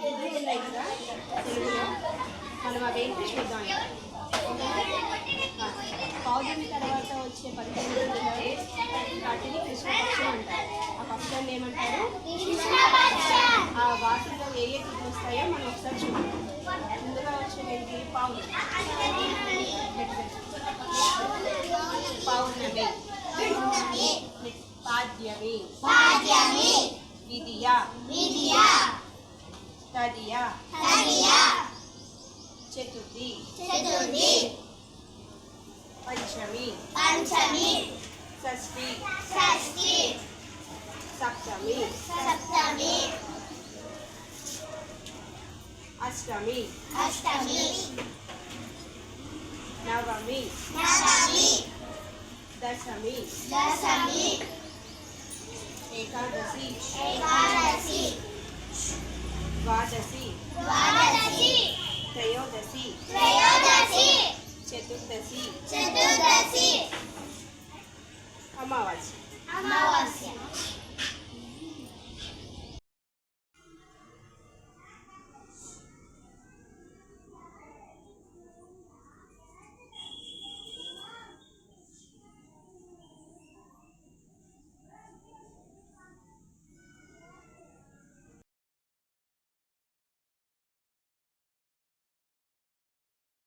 ఎదురు ఉన్నాయి కదా తెలుగులో, మనం అవేంటి చూద్దాం. పౌర్ణమి తర్వాత వచ్చే 15 రోజులు వాటిని కృష్ణపక్షం అంటారు. ఆ పక్షాన్ని ఏమంటారు? ఆ వాటిలో ఏ ఏ తిథులు వస్తాయో మనం ఒకసారి చూద్దాం. ముందుగా వచ్చేది పౌర్ణమి, పౌర్ణమి, పాడ్యమి, విదియ, తదియ, చతుర్థి, పంచమి, షష్ఠి, సప్తమి, అష్టమి, నవమి, దశమి, ఏకాదశి, ద్వాదశి, త్రయోదశి,